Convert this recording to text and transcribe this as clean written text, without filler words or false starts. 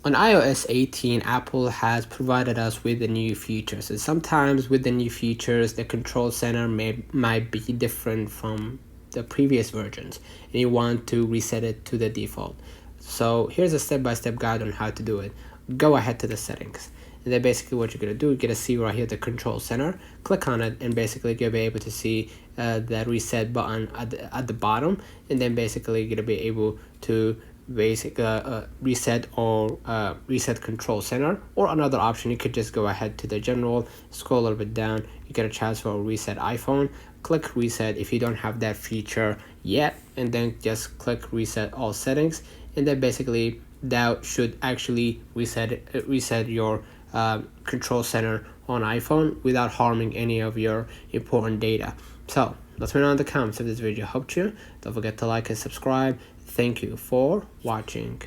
On iOS 18, Apple has provided us with the new features, and sometimes with the new features, the control center might be different from the previous versions, and you want to reset it to the default. So here's a step-by-step guide on how to do it. Go ahead to the settings, and then basically what you're gonna do, you're gonna see right here the control center. Click on it, and basically you'll be able to see the reset button at the bottom, and then basically you're gonna be able to reset or reset control center. Or another option, you could just go ahead to the general, scroll a little bit down, you get a chance for reset iPhone, click reset if you don't have that feature yet, and then just click reset all settings, and then basically that should actually reset your control center on iPhone without harming any of your important data. So let me know in the comments if this video helped you. Don't forget to like and subscribe. Thank you for watching.